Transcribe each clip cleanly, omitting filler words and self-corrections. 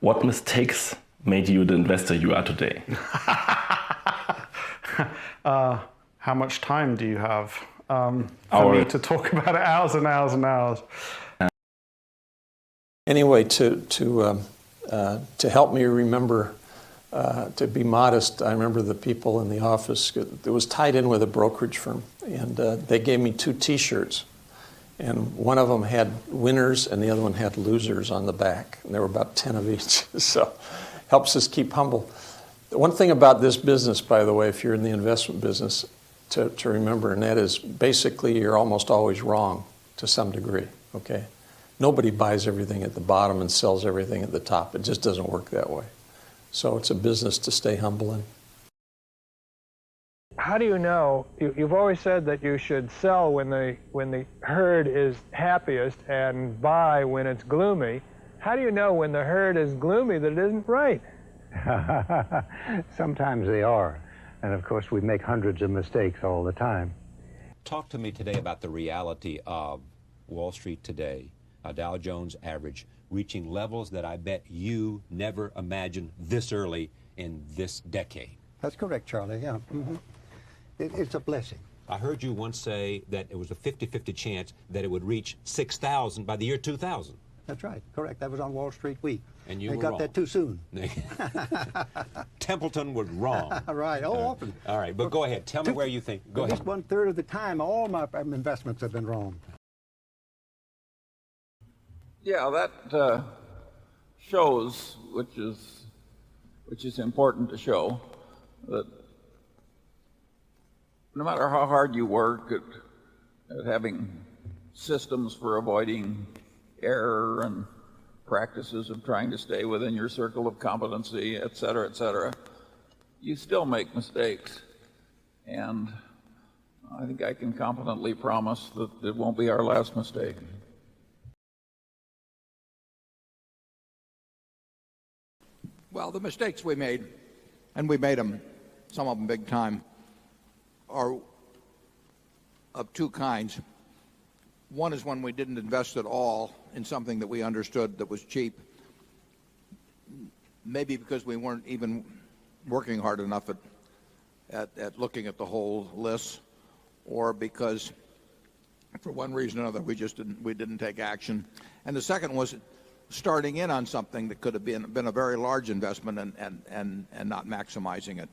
What mistakes made you the investor you are today? How much time do you have for me to talk about it? Hours and hours and hours. Anyway, to help me remember to be modest, I remember the people in the office. It was tied in with a brokerage firm, and they gave me 2 T-shirts, and one of them had winners and the other one had losers on the back, and there were about 10 of each. So, helps us keep humble. The one thing about this business, by the way, if you're in the investment business, to remember, and that is basically you're almost always wrong to some degree. Okay, nobody buys everything at the bottom and sells everything at the top. It just doesn't work that way. So it's a business to stay humble in. How do you know? You've always said that you should sell when the herd is happiest and buy when it's gloomy. How do you know when the herd is gloomy that it isn't right? Sometimes they are. And of course, we make hundreds of mistakes all the time. Talk to me today about the reality of Wall Street today, a Dow Jones average reaching levels that I bet you never imagined this early in this decade. That's correct, Charlie, yeah. Mm-hmm. It's a blessing. I heard you once say that it was a 50-50 chance that it would reach 6,000 by the year 2000. That's right, correct. That was on Wall Street Week. And you they were got wrong. That too soon. Templeton was wrong. Right, often. All right, but go ahead. Tell me where you think. Go ahead. At least 1/3 of the time, all my investments have been wrong. Yeah, that shows, which is important to show, that no matter how hard you work at having systems for avoiding error and practices of trying to stay within your circle of competency, et cetera, you still make mistakes. And I think I can confidently promise that it won't be our last mistake. Well, the mistakes we made, and we made them, some of them big time, are of 2 kinds. One is when we didn't invest at all in something that we understood that was cheap, maybe because we weren't even working hard enough at looking at the whole list, or because for one reason or another we didn't take action. And the second was starting in on something that could have been a very large investment and not maximizing it.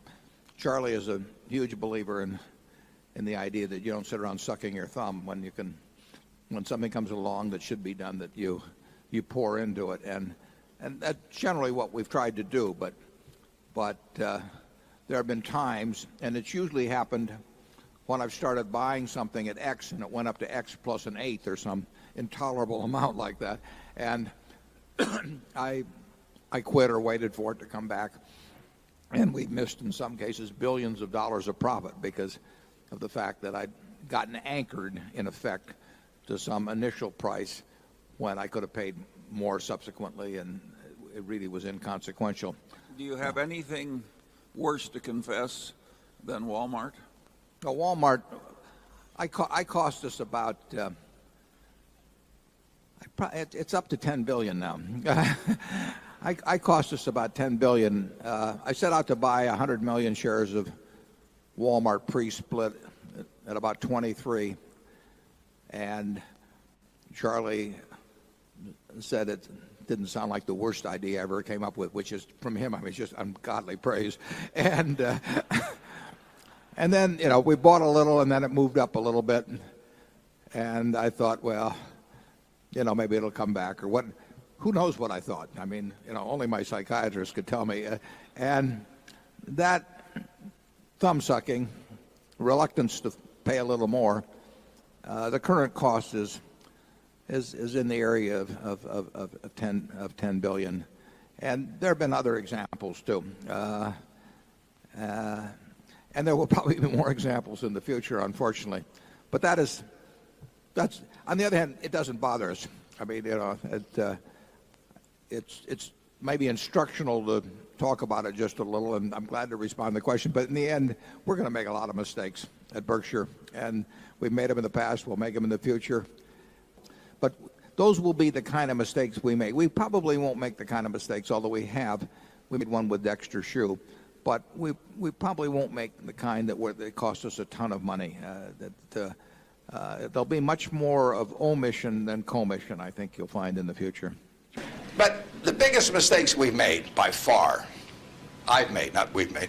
Charlie is a huge believer in the idea that you don't sit around sucking your thumb when something comes along that should be done, that you pour into it, and that's generally what we've tried to do. But there have been times, and it's usually happened when I've started buying something at X and it went up to X plus an eighth or some intolerable amount like that, and I quit or waited for it to come back, and we've missed in some cases billions of dollars of profit because of the fact that I'd gotten anchored in effect to some initial price when I could have paid more subsequently, and it really was inconsequential. Do you have anything worse to confess than Walmart? No, Walmart, I cost us about, it's up to 10 billion now. I cost us about 10 billion. I set out to buy 100 million shares of Walmart pre-split at about 23. And Charlie said it didn't sound like the worst idea I ever came up with, which is, from him, I mean, it's just ungodly praise. And then, we bought a little, and then it moved up a little bit. And I thought, well, maybe it'll come back, or what. Who knows what I thought? I mean, only my psychiatrist could tell me. And that thumb-sucking, reluctance to pay a little more, the current cost is in the area of 10 billion, and there have been other examples too, and there will probably be more examples in the future, unfortunately. But that's on the other hand, it doesn't bother us. I mean, it's maybe instructional to talk about it just a little, and I'm glad to respond to the question. But in the end, we're going to make a lot of mistakes at Berkshire, and we've made them in the past. We'll make them in the future. But those will be the kind of mistakes we make. We probably won't make the kind of mistakes, although we made one with Dexter Shoe, but we probably won't make the kind where they cost us a ton of money. There'll be much more of omission than commission, I think you'll find in the future. But the biggest mistakes we've made by far, I've made, not we've made,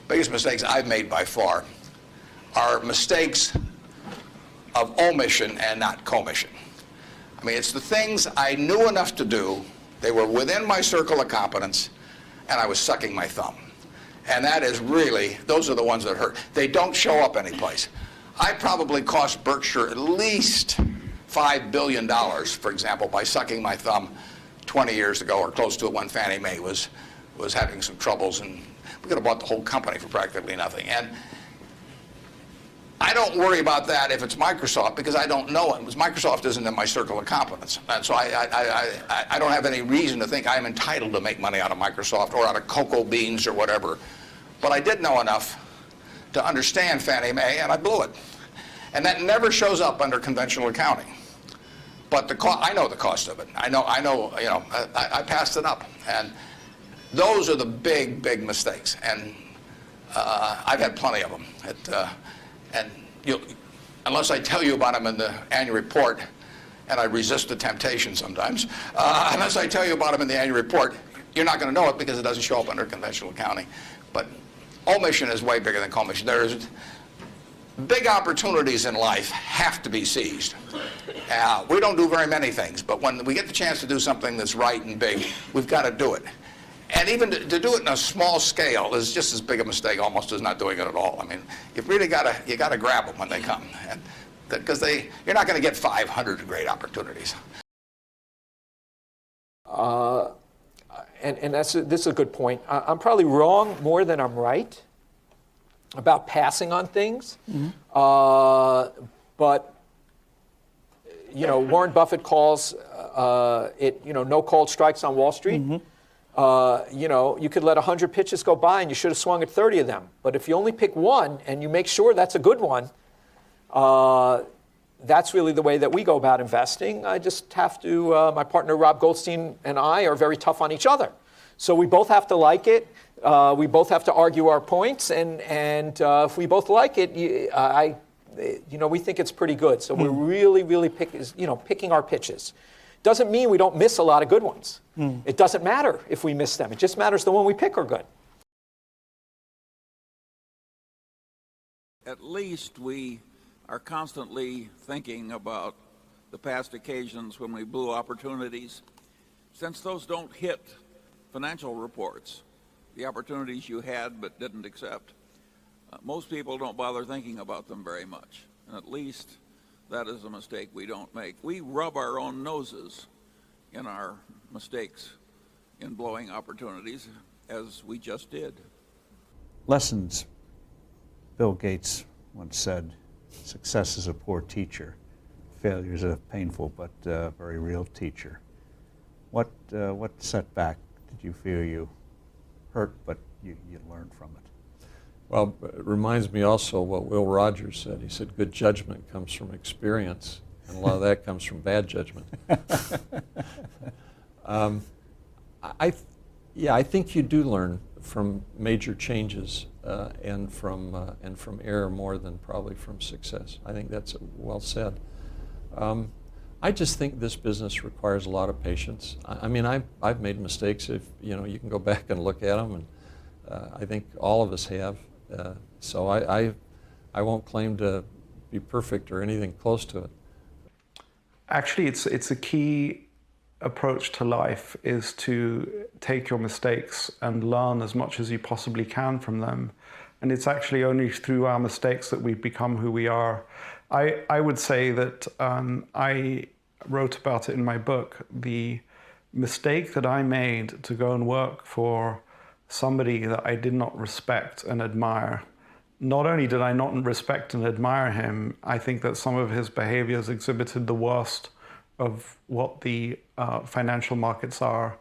biggest mistakes I've made by far are mistakes of omission and not commission. I mean, it's the things I knew enough to do, they were within my circle of competence, and I was sucking my thumb. And that is really, those are the ones that hurt. They don't show up anyplace. I probably cost Berkshire at least $5 billion, for example, by sucking my thumb 20 years ago or close to it when Fannie Mae was having some troubles, and we could have bought the whole company for practically nothing. And I don't worry about that if it's Microsoft, because I don't know it. Because Microsoft isn't in my circle of competence. And so I don't have any reason to think I'm entitled to make money out of Microsoft or out of cocoa beans or whatever. But I did know enough to understand Fannie Mae, and I blew it. And that never shows up under conventional accounting. But I know the cost of it. I know. You know, I passed it up. And those are the big, big mistakes. And I've had plenty of them. And unless I tell you about them in the annual report, and I resist the temptation sometimes, unless I tell you about them in the annual report, you're not going to know it because it doesn't show up under conventional accounting. But omission is way bigger than commission. There's big opportunities in life have to be seized. We don't do very many things, but when we get the chance to do something that's right and big, we've got to do it. And even to do it in a small scale is just as big a mistake almost as not doing it at all. I mean, you've really got to grab them when they come, and because you're not going to get 500 great opportunities. And this is a good point. I'm probably wrong more than I'm right about passing on things. Mm-hmm. But you know, Warren Buffett calls it, you know, no called strikes on Wall Street. Mm-hmm. You know, you could let 100 pitches go by and you should have swung at 30 of them. But if you only pick one and you make sure that's a good one, that's really the way that we go about investing. I just have to, my partner Rob Goldstein and I are very tough on each other. So we both have to like it. We both have to argue our points. And if we both like it, you know, we think it's pretty good. So we're really picking our pitches. Doesn't mean we don't miss a lot of good ones. It doesn't matter if we miss them. It just matters the one we pick are good. At least we are constantly thinking about the past occasions when we blew opportunities. Since those don't hit financial reports, the opportunities you had but didn't accept, most people don't bother thinking about them very much. And at least that is a mistake we don't make. We rub our own noses in our mistakes in blowing opportunities, as we just did. Lessons. Bill Gates once said, success is a poor teacher. Failure is a painful but very real teacher. What setback did you feel you hurt but you learned from it? Well, it reminds me also what Will Rogers said. He said, good judgment comes from experience, and a lot of that comes from bad judgment. I think you do learn from major changes and from error more than probably from success. I think that's well said. I just think this business requires a lot of patience. I mean, I've made mistakes. If you know, you can go back and look at them, and I think all of us have. So I won't claim to be perfect or anything close to it. Actually, it's a key approach to life is to take your mistakes and learn as much as you possibly can from them. And it's actually only through our mistakes that we become who we are. I would say that I wrote about it in my book, the mistake that I made to go and work for somebody that I did not respect and admire. Not only did I not respect and admire him, I think that some of his behaviors exhibited the worst of what the financial markets are.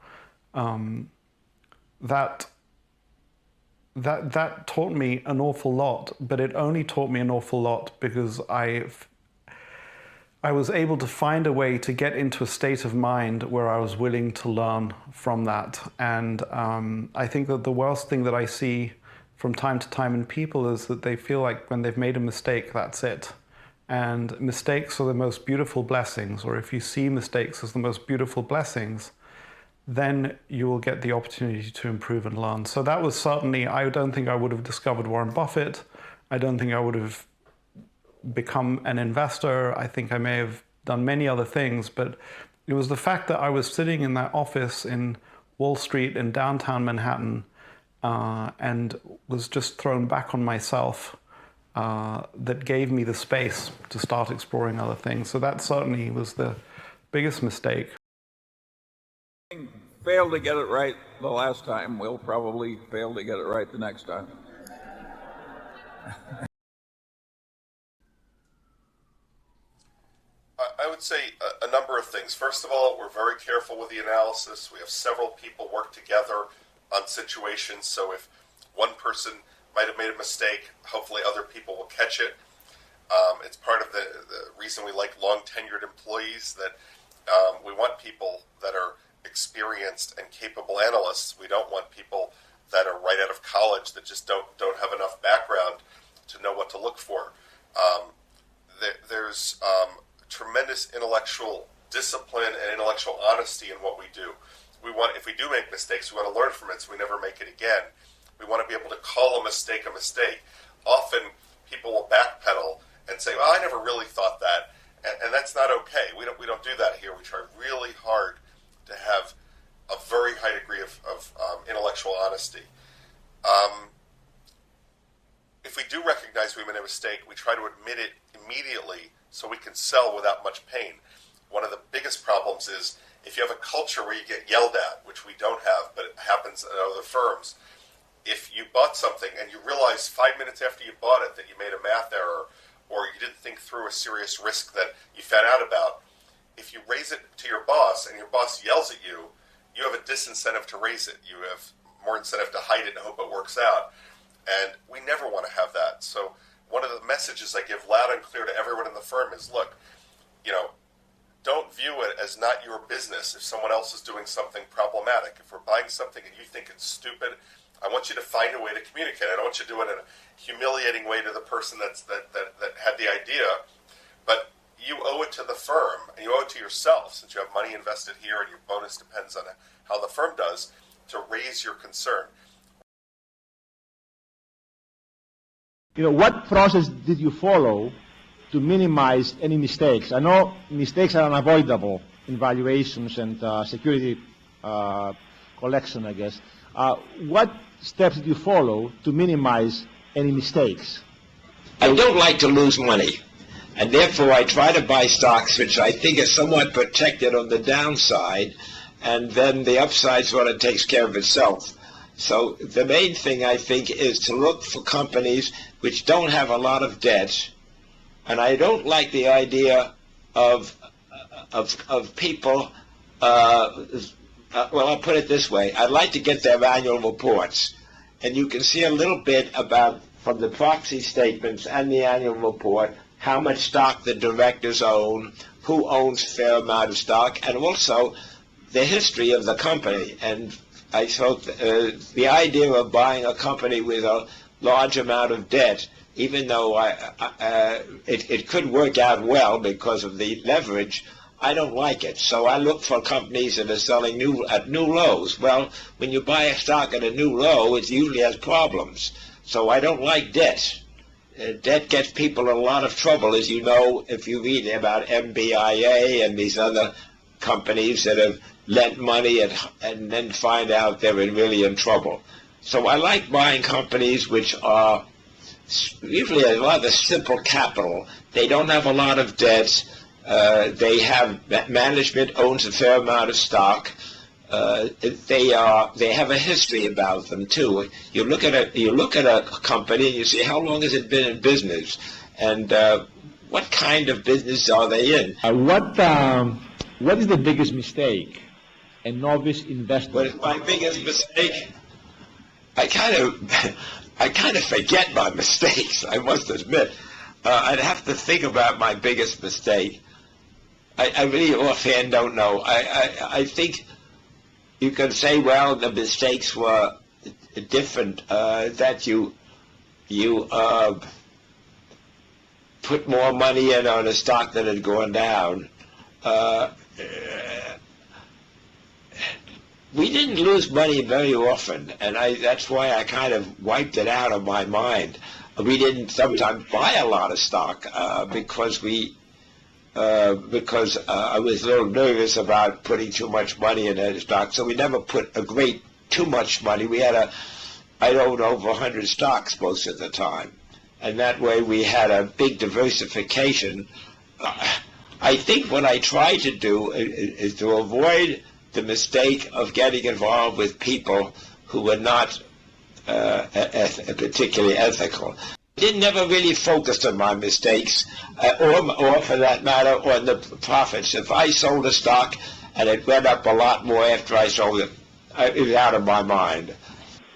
That taught me an awful lot, but it only taught me an awful lot because I was able to find a way to get into a state of mind where I was willing to learn from that. And I think that the worst thing that I see from time to time in people is that they feel like when they've made a mistake, that's it. And mistakes are the most beautiful blessings, or if you see mistakes as the most beautiful blessings, then you will get the opportunity to improve and learn. So that was certainly, I don't think I would have discovered Warren Buffett. I don't think I would have become an investor. I think I may have done many other things, but it was the fact that I was sitting in that office in Wall Street in downtown Manhattan and was just thrown back on myself that gave me the space to start exploring other things. So that certainly was the biggest mistake. Failed to get it right the last time, we'll probably fail to get it right the next time. I would say a number of things. First of all, we're very careful with the analysis. We have several people work together on situations, so if one person might have made a mistake, hopefully other people will catch it. It's part of the reason we like long-tenured employees, that we want people that are experienced and capable analysts. We don't want people that are right out of college that just don't have enough background to know what to look for. There's tremendous intellectual discipline and intellectual honesty in what we do. If we do make mistakes, we want to learn from it so we never make it again. We want to be able to call a mistake a mistake. Often people will backpedal and say, well, I never really thought that. And that's not okay. We don't do that here. We try really hard to have a very high degree of intellectual honesty. If we do recognize we made a mistake, we try to admit it immediately so we can sell without much pain. One of the biggest problems is if you have a culture where you get yelled at, which we don't have, but it happens at other firms. If you bought something and you realize 5 minutes after you bought it that you made a math error, or you didn't think through a serious risk that you found out about, if you raise it to your boss and your boss yells at you, you have a disincentive to raise it. You have more incentive to hide it and hope it works out. And we never want to have that. So one of the messages I give loud and clear to everyone in the firm is, look, don't view it as not your business if someone else is doing something problematic. If we're buying something and you think it's stupid, I want you to find a way to communicate. I don't want you to do it in a humiliating way to the person that had the idea, but you owe it to the firm, and you owe it to yourself, since you have money invested here and your bonus depends on how the firm does, to raise your concern. What process did you follow to minimize any mistakes? I know mistakes are unavoidable in valuations and security collection, I guess. What steps did you follow to minimize any mistakes? I don't like to lose money, and therefore I try to buy stocks which I think are somewhat protected on the downside, and then the upside sort of takes care of itself. So the main thing, I think, is to look for companies which don't have a lot of debt, and I don't like the idea of people, well, I'll put it this way. I'd like to get their annual reports, and you can see a little bit about, from the proxy statements and the annual report, how much stock the directors own, who owns a fair amount of stock, and also the history of the company. And I thought the idea of buying a company with a large amount of debt, even though it could work out well because of the leverage, I don't like it. So I look for companies that are selling at new lows. Well, when you buy a stock at a new low, it usually has problems. So I don't like debt. Debt gets people in a lot of trouble, as you know, if you read about MBIA and these other companies that have lent money and then find out they're really in trouble. So I like buying companies which are usually a rather simple capital. They don't have a lot of debt. They have management owns a fair amount of stock. They have a history about them too. You look at a company and you see how long has it been in business, and what kind of business are they in. What is the biggest mistake a novice investor? What is my biggest mistake? I kind of forget my mistakes, I must admit. I'd have to think about my biggest mistake. I really offhand don't know. I think you can say, well, the mistakes were different, that you put more money in on a stock that had gone down. We didn't lose money very often, and that's why I kind of wiped it out of my mind. We didn't sometimes buy a lot of stock because I was a little nervous about putting too much money in a stock, so we never put too much money. We had I owned over 100 stocks most of the time, and that way we had a big diversification. I think what I try to do is to avoid the mistake of getting involved with people who were not particularly ethical. I never really focused on my mistakes, or for that matter, on the profits. If I sold a stock and it went up a lot more after I sold it, it was out of my mind.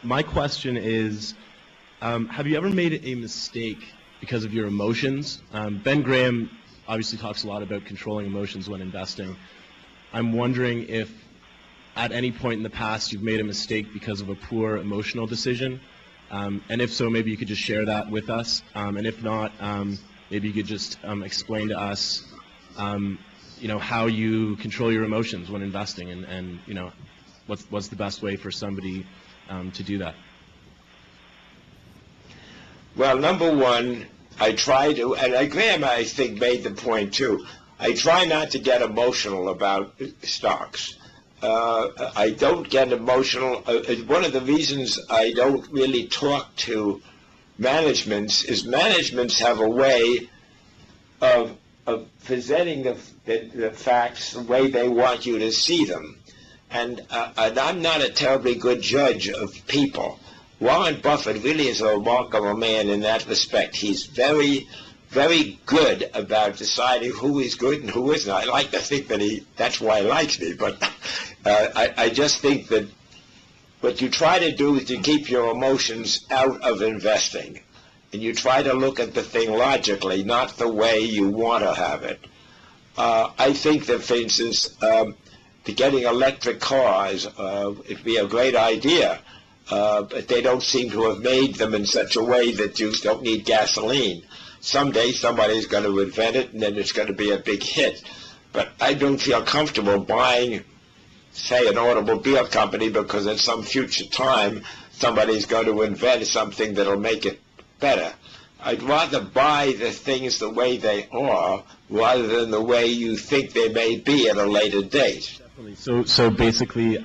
My question is, have you ever made a mistake because of your emotions? Ben Graham obviously talks a lot about controlling emotions when investing. I'm wondering if at any point in the past you've made a mistake because of a poor emotional decision, and if so, maybe you could just share that with us, and if not, maybe you could just explain to us how you control your emotions when investing, and what's the best way for somebody to do that. Well, number one, I try to, and Graham, I think, made the point too, I try not to get emotional about stocks. I don't get emotional. One of the reasons I don't really talk to managements is managements have a way of presenting the facts the way they want you to see them. And I'm not a terribly good judge of people. Warren Buffett really is a remarkable man in that respect. He's very, very good about deciding who is good and who isn't. I like to think that that's why he likes me, but I just think that what you try to do is to keep your emotions out of investing. And you try to look at the thing logically, not the way you want to have it. I think that, for instance, getting electric cars, it'd be a great idea, but they don't seem to have made them in such a way that you don't need gasoline. Someday somebody's going to invent it, and then it's going to be a big hit. But I don't feel comfortable buying, say, an automobile company because at some future time somebody's going to invent something that'll make it better. I'd rather buy the things the way they are rather than the way you think they may be at a later date. Definitely. So basically,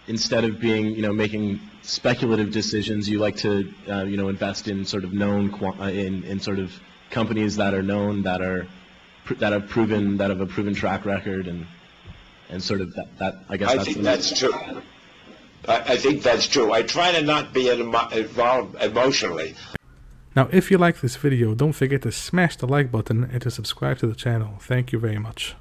instead of making speculative decisions, you like to invest in sort of known in sort of companies that are known, that have a proven track record, and sort of that I guess. I think that's true. I think that's true. I try to not be involved emotionally. Now, if you like this video, don't forget to smash the like button and to subscribe to the channel. Thank you very much.